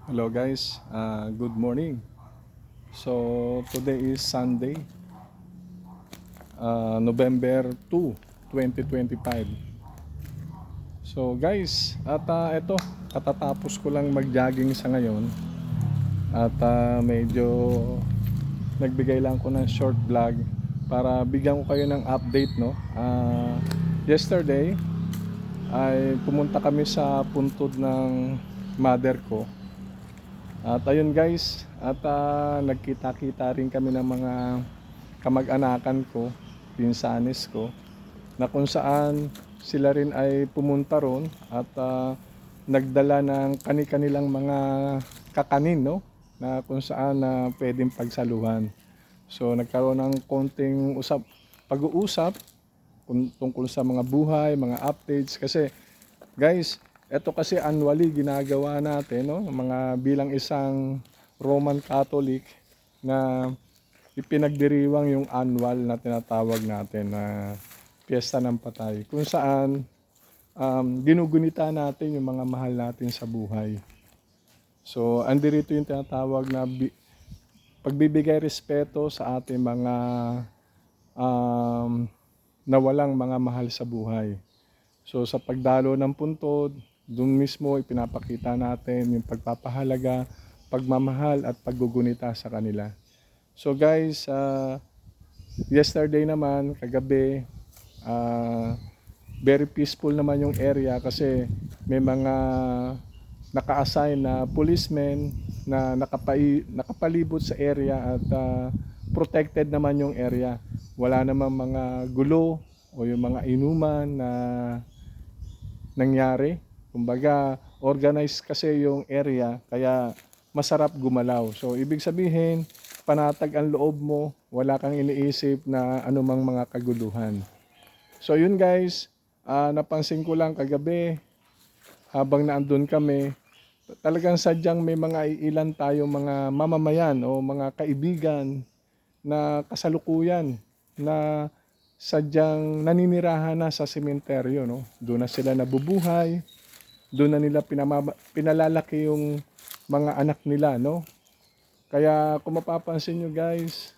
Hello guys, good morning. So today is Sunday, November 2, 2025. So guys, at ito, katatapos ko lang mag-jogging sa ngayon at medyo nagbigay lang ko ng short vlog para bigyan ko kayo ng update, no. Yesterday ay pumunta kami sa puntod ng mother ko. At ayun guys, at nagkita-kita rin kami ng mga kamag-anakan ko, pinsanes ko, na kung saan sila rin ay pumunta ron at nagdala ng kani-kanilang mga kakanin, no? Na kung saan pwedeng pagsaluhan. So nagkaroon ng konting pag-uusap tungkol sa mga buhay, mga updates kasi guys, ito kasi annually ginagawa natin, no? Mga bilang isang Roman Catholic na ipinagdiriwang yung annual na tinatawag natin na Piyesta ng Patay. Kung saan ginugunita natin yung mga mahal natin sa buhay. So, andirito yung tinatawag na pagbibigay respeto sa ating mga um, nawalang mga mahal sa buhay. So sa pagdalo ng puntod, doon mismo ipinapakita natin yung pagpapahalaga, pagmamahal at paggugunita sa kanila. So guys, yesterday naman, kagabi, uh, very peaceful naman yung area kasi may mga naka-assign na policemen na nakapalibot sa area at protected naman yung area. Wala namang mga gulo o yung mga inuman na nangyari. Kumbaga, organized kasi yung area kaya masarap gumalaw. So, ibig sabihin, panatag ang loob mo, wala kang iniisip na anumang mga kaguluhan. So, yun guys, napansin ko lang kagabi habang naandun kami, talagang sadyang may mga ilan tayo mga mamamayan o mga kaibigan na kasalukuyan na sadyang naninirahan na sa sementeryo, no? Doon na sila nabubuhay, doon na nila pinalalaki yung mga anak nila, no? Kaya kung mapapansin nyo guys,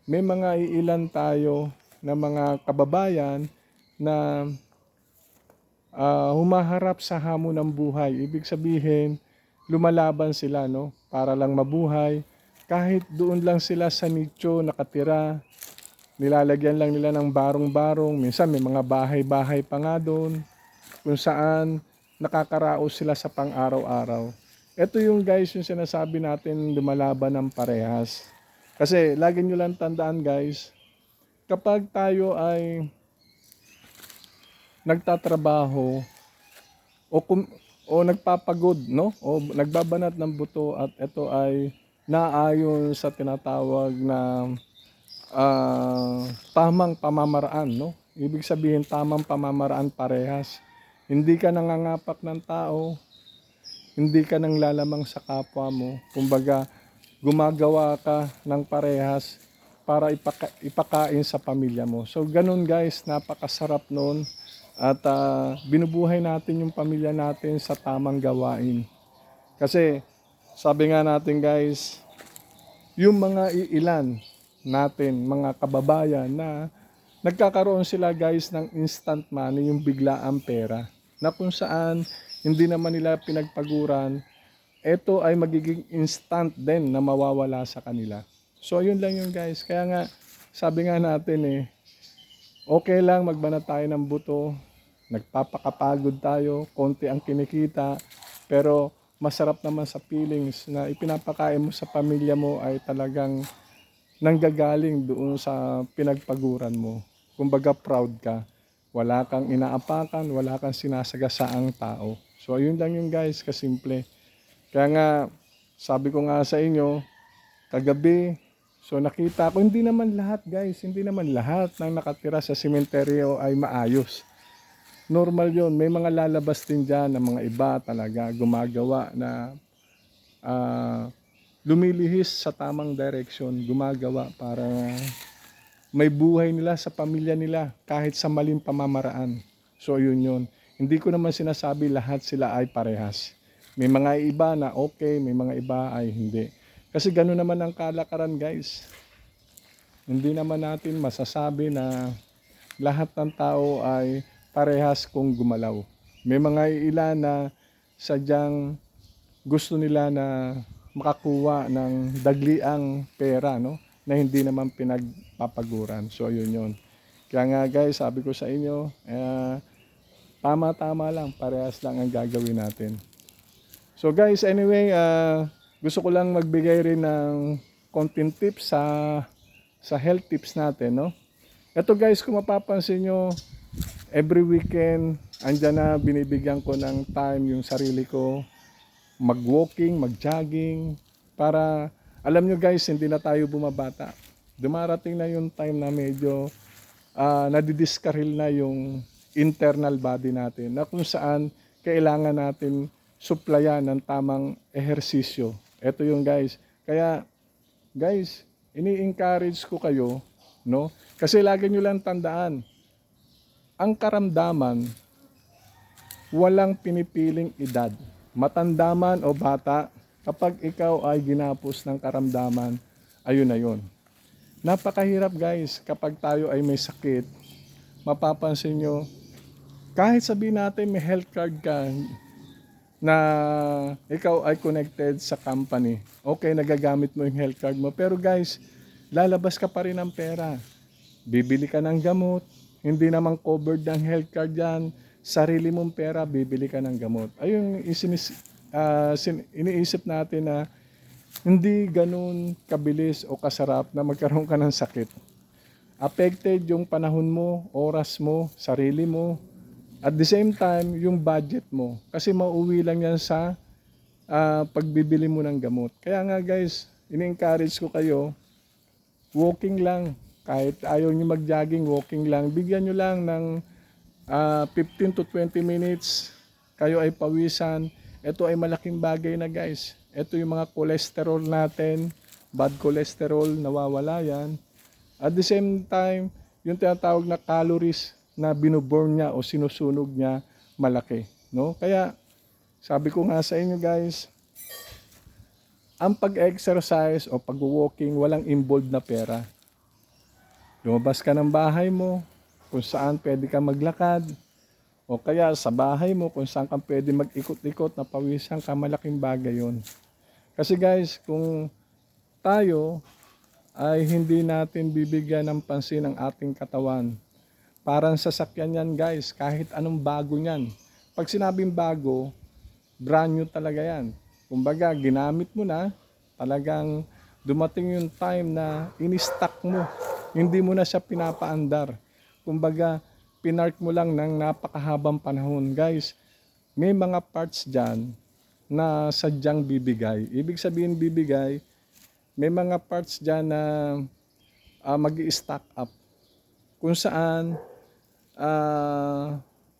may mga iilan tayo na mga kababayan na humaharap sa hamon ng buhay. Ibig sabihin, lumalaban sila, no? Para lang mabuhay. Kahit doon lang sila sa nicho nakatira, nilalagyan lang nila ng barong-barong. Minsan may mga bahay-bahay pa nga doon kung saan nakakaraos sila sa pang-araw-araw. Ito yung guys, yung sinasabi natin lumalaban ng parehas. Kasi lagi nyo lang tandaan guys, kapag tayo ay nagtatrabaho o nagpapagod, no? O nagbabanat ng buto at ito ay naayon sa tinatawag na tamang pamamaraan, no? Ibig sabihin tamang pamamaraan parehas. Hindi ka nangangapak ng tao, hindi ka nang lalamang sa kapwa mo. Kumbaga, gumagawa ka ng parehas para ipakain sa pamilya mo. So, ganun guys, napakasarap nun. At binubuhay natin yung pamilya natin sa tamang gawain. Kasi, sabi nga natin guys, yung mga iilan natin, mga kababayan na nagkakaroon sila guys ng instant money, yung biglaang pera, na kung saan hindi naman nila pinagpaguran, ito ay magiging instant din na mawawala sa kanila. So yun lang yun guys. Kaya nga, sabi nga natin okay lang magbanat tayo ng buto, nagpapakapagod tayo, konti ang kinikita, pero masarap naman sa feelings na ipinapakain mo sa pamilya mo ay talagang nanggagaling doon sa pinagpaguran mo. Kumbaga proud ka. Wala kang inaapakan, wala kang sinasagasaang tao. So ayun lang yun guys, kasimple. Kaya nga, sabi ko nga sa inyo, kagabi, so nakita ko, hindi naman lahat guys, hindi naman lahat ng nakatira sa sementeryo ay maayos. Normal yon, may mga lalabas din dyan ng mga iba talaga gumagawa na lumilihis sa tamang direction, gumagawa para may buhay nila sa pamilya nila kahit sa maling pamamaraan. So yun yun. Hindi ko naman sinasabi lahat sila ay parehas. May mga iba na okay, may mga iba ay hindi. Kasi gano'n naman ang kalakaran guys. Hindi naman natin masasabi na lahat ng tao ay parehas kung gumalaw. May mga ilan na sadyang gusto nila na makakuha ng dagliang pera, no? Na hindi naman pinagpapaguran. So yun yun. Kaya nga guys, sabi ko sa inyo, tama-tama lang, parehas lang ang gagawin natin. So guys, anyway, gusto ko lang magbigay rin ng konting tips sa health tips natin, no? Ito guys, kung mapapansin nyo, every weekend, andyan na binibigyan ko ng time yung sarili ko, mag-walking, mag-jogging, para, alam nyo guys, hindi na tayo bumabata. Dumarating na yung time na medyo nadidiskaril na yung internal body natin, na kung saan kailangan natin supplyan ng tamang ehersisyo. Ito yung guys. Kaya guys, ini-encourage ko kayo, no? Kasi lagi nyo lang tandaan, ang karamdaman, walang pinipiling edad. Matanda man o bata, kapag ikaw ay ginapos ng karamdaman, ayun na yun. Napakahirap guys, kapag tayo ay may sakit, mapapansin nyo, kahit sabihin natin may health card ka, na ikaw ay connected sa company, okay, nagagamit mo yung health card mo, pero guys, lalabas ka pa rin ng pera. Bibili ka ng gamot, hindi naman covered ng health card yan, sarili mong pera, bibili ka ng gamot. Ayun, iniisip natin na hindi ganun kabilis o kasarap na magkaroon ka ng sakit. Affected yung panahon mo, oras mo, sarili mo, at the same time, yung budget mo. Kasi mauwi lang yan sa pagbibili mo ng gamot. Kaya nga guys, ini-encourage ko kayo, walking lang. Kahit ayaw nyo mag-jogging, walking lang. Bigyan nyo lang ng 15 to 20 minutes. Kayo ay pawisan. Ito ay malaking bagay na guys. Ito yung mga cholesterol natin. Bad cholesterol, nawawala yan. At the same time, yung tinatawag na calories na binuburn niya o sinusunog niya, malaki. No? Kaya, sabi ko nga sa inyo guys, ang pag-exercise o pag-walking, walang involved na pera. Lumabas ka ng bahay mo, kung saan pwede ka maglakad, o kaya sa bahay mo, kung saan ka pwede mag-ikot-ikot na pawisan ka, malaking bagay yun. Kasi guys, kung tayo ay hindi natin bibigyan ng pansin ang ating katawan, parang sasakyan yan guys, kahit anong bago yan. Pag sinabing bago, brand new talaga yan. Kumbaga, ginamit mo na, talagang dumating yung time na in-stock mo. Hindi mo na siya pinapaandar. Kumbaga, pinark mo lang ng napakahabang panahon. Guys, may mga parts dyan na sadyang bibigay. Ibig sabihin bibigay, may mga parts dyan na mag-i-stock up. Kung saan,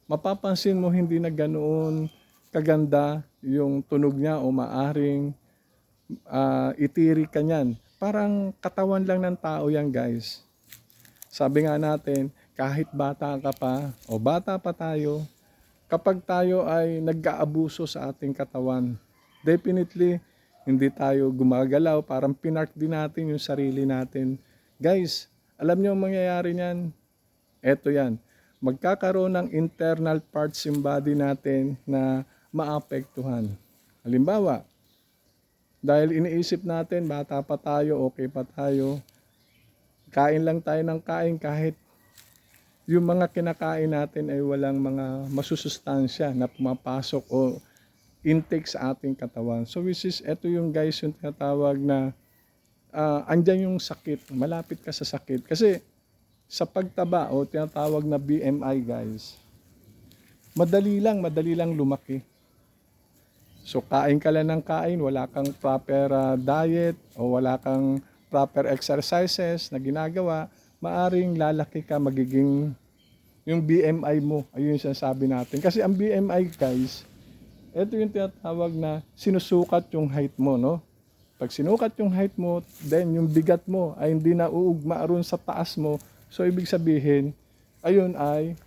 mapapansin mo hindi na ganoon kaganda yung tunog niya o maaring itiri ka niyan. Parang katawan lang ng tao yan guys. Sabi nga natin, kahit bata ka pa o bata pa tayo, kapag tayo ay nag-aabuso sa ating katawan, definitely hindi tayo gumagalaw, parang pinark din natin yung sarili natin. Guys, alam niyo ang mangyayari niyan? Eto yan. Magkakaroon ng internal parts yung body natin na maapektuhan. Halimbawa, dahil iniisip natin, bata pa tayo, okay pa tayo, kain lang tayo ng kain kahit yung mga kinakain natin ay walang mga masusustansya na pumapasok o intake sa ating katawan. So which is, eto yung guys yung tinatawag na andyan yung sakit, malapit ka sa sakit. Kasi sa pagtaba o tinatawag na BMI guys, madali lang lumaki. So kain ka lang ng kain, wala kang proper diet o wala kang proper exercises na ginagawa, maaring lalaki ka, magiging yung BMI mo, ayun yung sinasabi natin. Kasi ang BMI guys, ito yung tinatawag na sinusukat yung height mo, no? Pag sinukat yung height mo, then yung bigat mo ay hindi na uugma ron sa taas mo. So ibig sabihin, ayun ay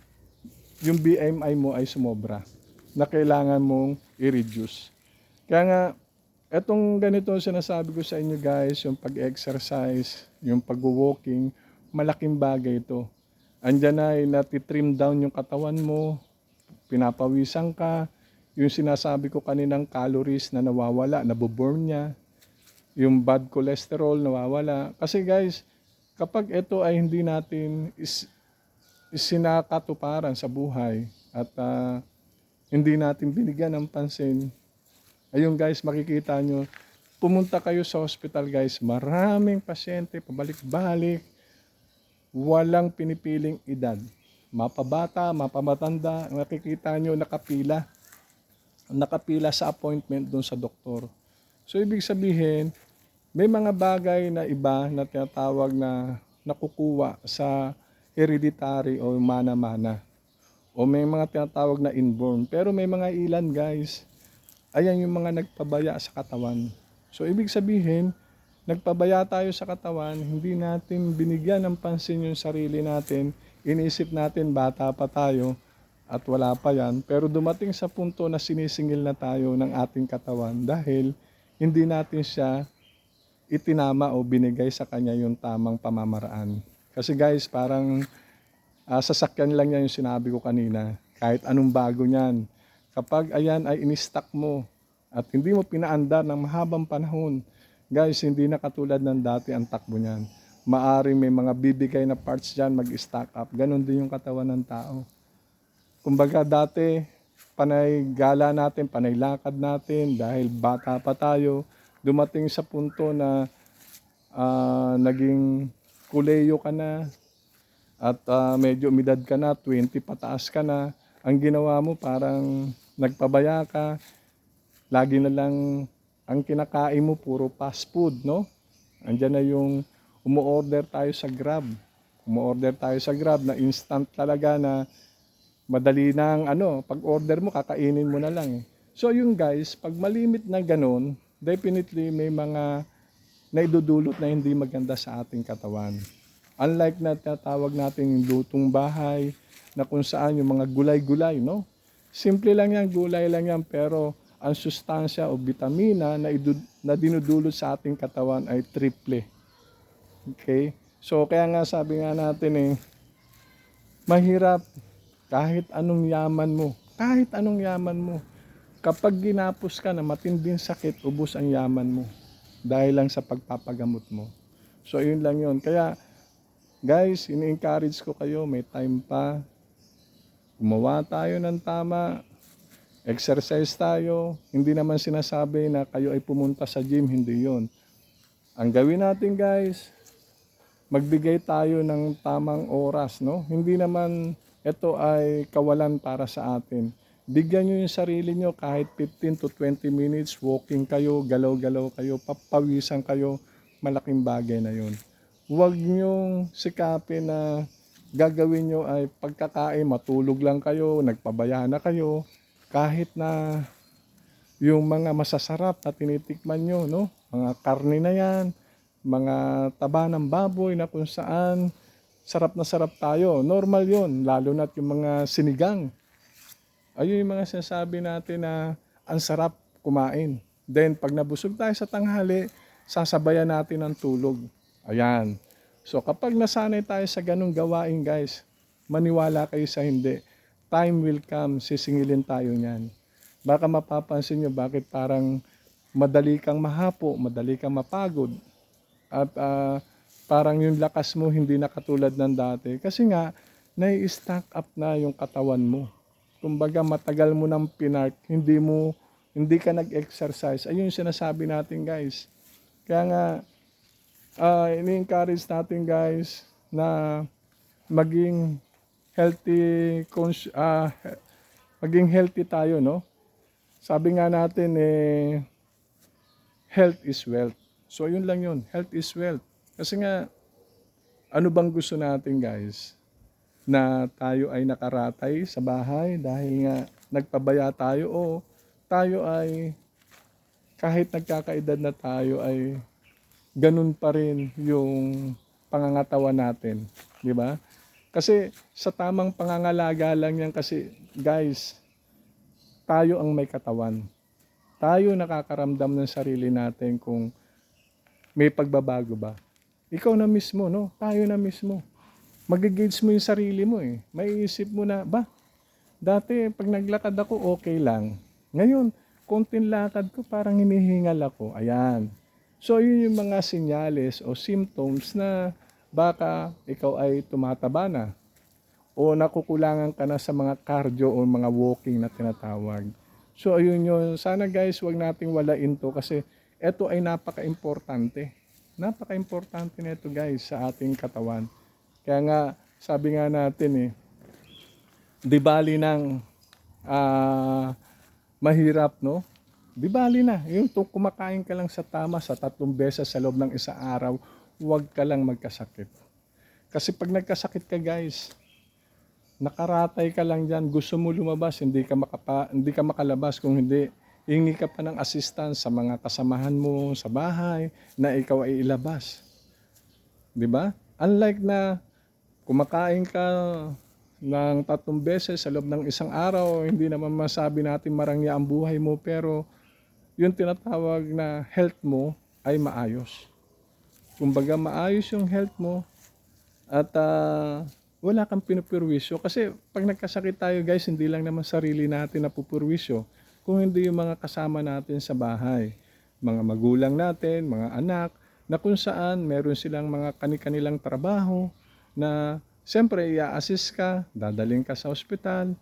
yung BMI mo ay sumobra na kailangan mong i-reduce. Kaya nga, etong ganito sinasabi ko sa inyo guys, yung pag-exercise, yung pag-walking, malaking bagay ito. Andyan na ay natitrim down yung katawan mo, pinapawisan ka, yung sinasabi ko kaninang calories na nawawala, naboburn niya, yung bad cholesterol nawawala. Kasi guys, kapag ito ay hindi natin isinakatuparan sa buhay at hindi natin binigyan ng pansin, ayun guys, makikita nyo, pumunta kayo sa hospital guys, maraming pasyente, pabalik-balik, walang pinipiling edad. Mapabata, mapamatanda, nakikita nyo nakapila sa appointment doon sa doktor. So ibig sabihin, may mga bagay na iba na tinatawag na nakukuha sa hereditary o mana-mana. O may mga tinatawag na inborn. Pero may mga ilan guys, ayan yung mga nagpabaya sa katawan. So ibig sabihin, nagpabaya tayo sa katawan, hindi natin binigyan ng pansin yung sarili natin, iniisip natin bata pa tayo at wala pa yan, pero dumating sa punto na sinisingil na tayo ng ating katawan dahil hindi natin siya itinama o binigay sa kanya yung tamang pamamaraan. Kasi guys, parang sasakyan lang yan yung sinabi ko kanina, kahit anong bago niyan. Kapag ayan ay in-stock mo at hindi mo pinaandar ng mahabang panahon, guys, hindi na katulad ng dati ang takbo niyan. Maaring may mga bibigay na parts dyan mag-stock up. Ganon din yung katawan ng tao. Kumbaga dati, panay gala natin, panay lakad natin dahil bata pa tayo. Dumating sa punto na naging kuleyo ka na at medyo umidad ka na, 20 pataas ka na. Ang ginawa mo parang nagpabaya ka, lagi na lang ang kinakain mo puro fast food, no? Andiyan na yung umu-order tayo sa Grab. Umu-order tayo sa Grab na instant talaga na madali nang pag-order mo, kakainin mo na lang. So yung guys, pag malimit na ganun, definitely may mga naidudulot na hindi maganda sa ating katawan. Unlike na tinatawag natin yung lutong bahay, na kung saan yung mga gulay-gulay, no? Simple lang yan, gulay lang yan, pero ang sustansya o vitamina na dinudulot sa ating katawan ay triple. Okay? So kaya nga sabi nga natin mahirap kahit anong yaman mo, kapag ginapos ka na matinding sakit, ubos ang yaman mo dahil lang sa pagpapagamot mo. So yun lang yun. Kaya guys, ini-encourage ko kayo, may time pa, gumawa tayo ng tama, exercise tayo. Hindi naman sinasabi na kayo ay pumunta sa gym, hindi yon. Ang gawin natin guys, magbigay tayo ng tamang oras, no? Hindi naman ito ay kawalan para sa atin. Bigyan nyo yung sarili nyo kahit 15 to 20 minutes, walking kayo, galaw-galaw kayo, papawisan kayo, malaking bagay na yun. Huwag nyong sikapin na gagawin nyo ay pagkakain, matulog lang kayo, nagpabaya na kayo, kahit na yung mga masasarap na tinitikman nyo, no? Mga karne na yan, mga taba ng baboy na kung saan sarap na sarap tayo. Normal yon, lalo na yung mga sinigang. Ayun yung mga sinasabi natin na ang sarap kumain. Then pag nabusog tayo sa tanghali, sasabayan natin ng tulog. Ayan. So kapag nasanay tayo sa ganung gawain guys, maniwala kayo sa hindi. Time will come, sisingilin tayo niyan. Baka mapapansin nyo bakit parang madali kang mahapo, madali kang mapagod. At parang yung lakas mo hindi na katulad ng dati. Kasi nga, nai-stack up na yung katawan mo. Kumbaga matagal mo nang pinark, hindi ka nag-exercise. Ayun yung sinasabi natin guys. Kaya nga, ini-encourage natin guys na maging healthy tayo, no? Sabi nga natin health is wealth. So yun lang yun, health is wealth. Kasi nga, ano bang gusto natin guys? Na tayo ay nakaratay sa bahay dahil nga nagpabaya tayo o tayo ay kahit nagkakaedad na tayo ay ganun pa rin yung pangangatawan natin, di ba? Kasi sa tamang pangangalaga lang yan kasi guys, tayo ang may katawan. Tayo nakakaramdam ng sarili natin kung may pagbabago ba. Ikaw na mismo, no? Tayo na mismo. Magigage mo yung sarili mo eh. Maiisip mo na, dati pag naglakad ako okay lang. Ngayon, konting lakad ko parang hinihingal ako. Ayan. So yun yung mga senyales o symptoms na baka ikaw ay tumataba na o nakukulangan ka na sa mga cardio o mga walking na tinatawag. So ayun yun. Sana guys, wag nating walain to kasi ito ay napaka-importante. Napaka-importante nito guys sa ating katawan. Kaya nga, sabi nga natin di bali ng mahirap, no? Di bali na. Yung kumakain ka lang sa tama sa 3 beses sa loob ng isang araw, huwag ka lang magkasakit. Kasi pag nagkasakit ka guys, nakaratay ka lang dyan, gusto mo lumabas, hindi ka makalabas kung hindi. Hingi ka pa ng assistance sa mga kasamahan mo sa bahay na ikaw ay ilabas. Di ba? Unlike na kumakain ka ng 3 beses sa loob ng isang araw, hindi naman masabi natin marangya ang buhay mo, pero yung tinatawag na health mo ay maayos. Kumbaga maayos yung health mo at wala kang pinupurwisyo. Kasi pag nagkasakit tayo guys, hindi lang naman sarili natin na pupurwisyo, kung hindi yung mga kasama natin sa bahay. Mga magulang natin, mga anak, na kung saan meron silang mga kani-kanilang trabaho na siyempre i-assist ka, dadaling ka sa ospital,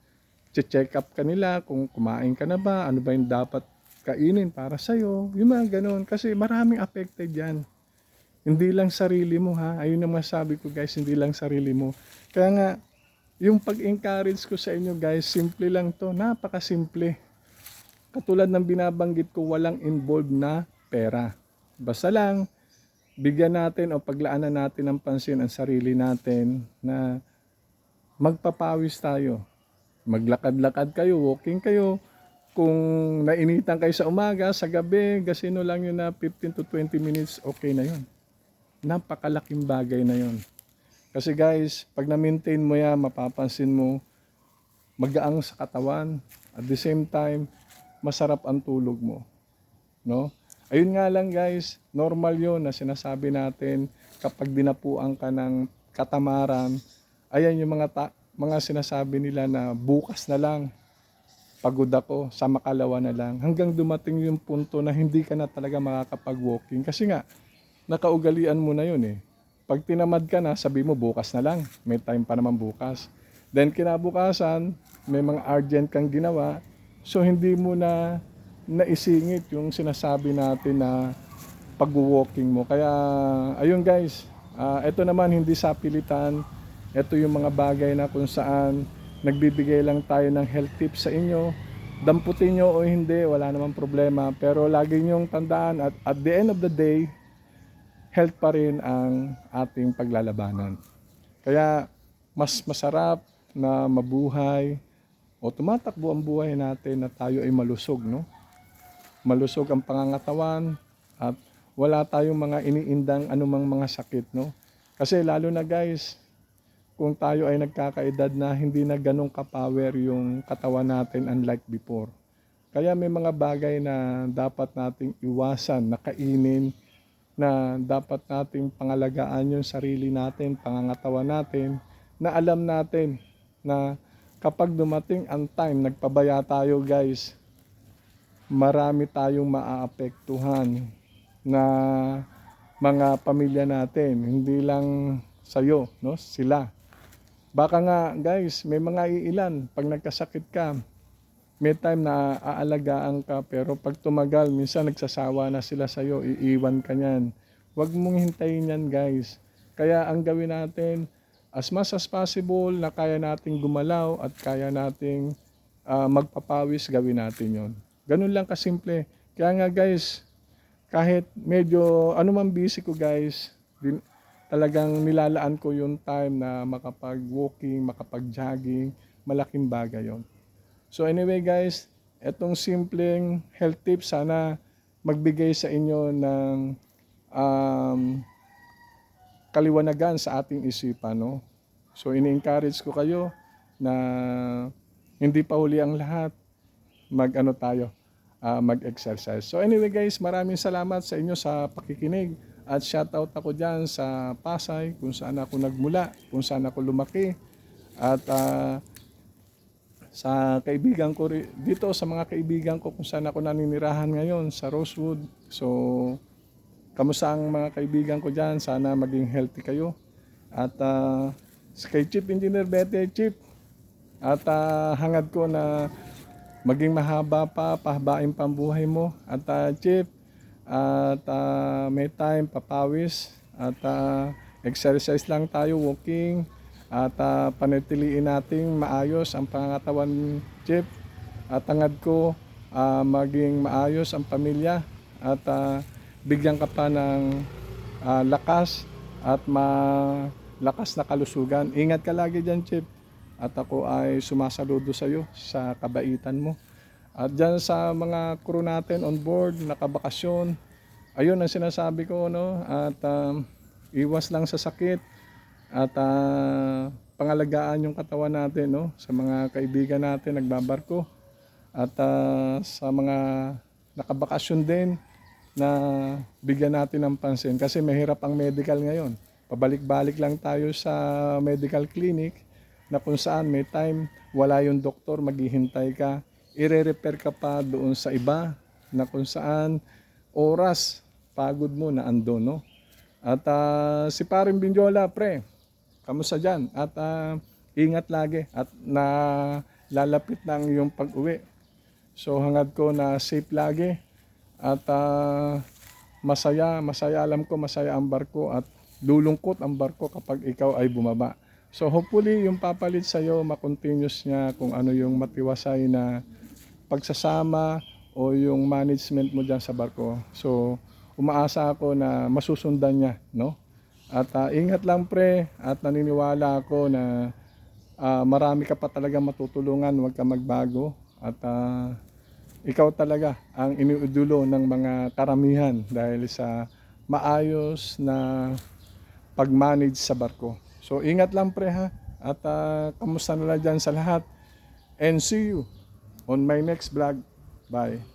check up ka nila kung kumain ka na ba, ano ba yung dapat kainin para sa'yo, yung mga ganun. Kasi maraming affected yan. Hindi lang sarili mo ha, ayun ang masabi ko guys, hindi lang sarili mo. Kaya nga, yung pag-encourage ko sa inyo guys, simple lang to, napakasimple. Katulad ng binabanggit ko, walang involved na pera. Basta lang, bigyan natin o paglaanan natin ng pansin ang sarili natin na magpapawis tayo. Maglakad-lakad kayo, walking kayo. Kung nainitan kayo sa umaga, sa gabi, gasino lang yun na 15 to 20 minutes, okay na yun. Napakalaking bagay na yun. Kasi guys, pag na-maintain mo yan, mapapansin mo, magaang sa katawan. At the same time, masarap ang tulog mo. No? Ayun nga lang guys, normal yun na sinasabi natin kapag dinapuan ka ng katamaran, ayan yung mga sinasabi nila na bukas na lang, pagod ako, sa makalawa na lang. Hanggang dumating yung punto na hindi ka na talaga makakapag-walking. Kasi nga, nakaugalian mo na yun eh. Pag tinamad ka na, sabi mo bukas na lang. May time pa naman bukas. Then kinabukasan, may mga urgent kang ginawa. So hindi mo na naisingit yung sinasabi natin na pag-walking mo. Kaya ayun guys, ito naman hindi sa pilitan. Ito yung mga bagay na kung saan nagbibigay lang tayo ng health tips sa inyo. Damputin nyo o hindi, wala namang problema. Pero lagi nyong tandaan at the end of the day, health pa rin ang ating paglalabanan. Kaya mas masarap na mabuhay o tumatakbo ang buhay natin na tayo ay malusog, no? Malusog ang pangangatawan at wala tayong mga iniindang anumang mga sakit, no? Kasi lalo na guys, kung tayo ay nagkakaedad na hindi na ganun ka-power yung katawan natin unlike before. Kaya may mga bagay na dapat nating iwasan, na kainin, na dapat nating pangalagaan yung sarili natin, pangangatawan natin, na alam natin na kapag dumating ang time, nagpabaya tayo guys, marami tayong maaapektuhan na mga pamilya natin, hindi lang sa'yo, no? Sila. Baka nga guys, may mga iilan, pag nagkasakit ka, may time na aalagaan ka, pero pag tumagal, minsan nagsasawa na sila sa'yo, iiwan ka niyan. Huwag mong hintayin yan guys. Kaya ang gawin natin, as much as possible na kaya nating gumalaw at kaya nating magpapawis, gawin natin yon. Ganun lang kasimple. Kaya nga guys, kahit medyo anumang busy ko guys, talagang nilalaan ko yung time na makapag-walking, makapag-jogging, malaking bagay yon. So anyway guys, etong simpleng health tips sana magbigay sa inyo ng kaliwanagan sa ating isipan, no? So ini-encourage ko kayo na hindi pa huli ang lahat. Mag-ano tayo, mag-exercise. So anyway guys, maraming salamat sa inyo sa pakikinig. At shoutout ako dyan sa Pasay, kung saan ako nagmula, kung saan ako lumaki. At sa kaibigan ko dito, sa mga kaibigan ko kung saan ako naninirahan ngayon sa Rosewood. So kamusta ang mga kaibigan ko dyan? Sana maging healthy kayo. At kay Chief Engineer Bete, Chief, at hangad ko na maging mahaba pa, pahabain pa ang buhay mo. At Chief, at may time, papawis, at exercise lang tayo, walking, at panatiliin nating maayos ang pangangatawan, Chief. At hangad ko maging maayos ang pamilya at bigyan ka pa ng lakas at malakas na kalusugan. Ingat ka lagi dyan, Chief. At ako ay sumasaludo sa iyo sa kabaitan mo. At dyan sa mga crew natin on board, nakabakasyon, ayun ang sinasabi ko, no? At iwas lang sa sakit at pangalagaan yung katawan natin, no? Sa mga kaibigan natin nagbabarko at sa mga nakabakasyon din na bigyan natin ng pansin kasi mahirap ang medical ngayon. Pabalik-balik lang tayo sa medical clinic na kung saan may time wala yung doktor, maghihintay ka, ire-repair ka pa doon sa iba na kung saan oras pagod mo na ando, no? At si Paring Binjola, pre, kamusta dyan? At ingat lagi at na lalapit ng iyong pag-uwi. So hangad ko na safe lagi at masaya, alam ko masaya ang barko at lulungkot ang barko kapag ikaw ay bumaba. So hopefully yung papalit sa iyo ma-continuous niya kung ano yung matiwasay na pagsasama o yung management mo diyan sa barko. So umaasa ako na masusundan niya, no? At ingat lang pre at naniniwala ako na marami ka pa talaga matutulungan, huwag ka magbago at ikaw talaga ang iniudulo ng mga karamihan dahil sa maayos na pag-manage sa barko. So ingat lang pre ha at kamusta na lang dyan sa lahat and see you on my next vlog. Bye.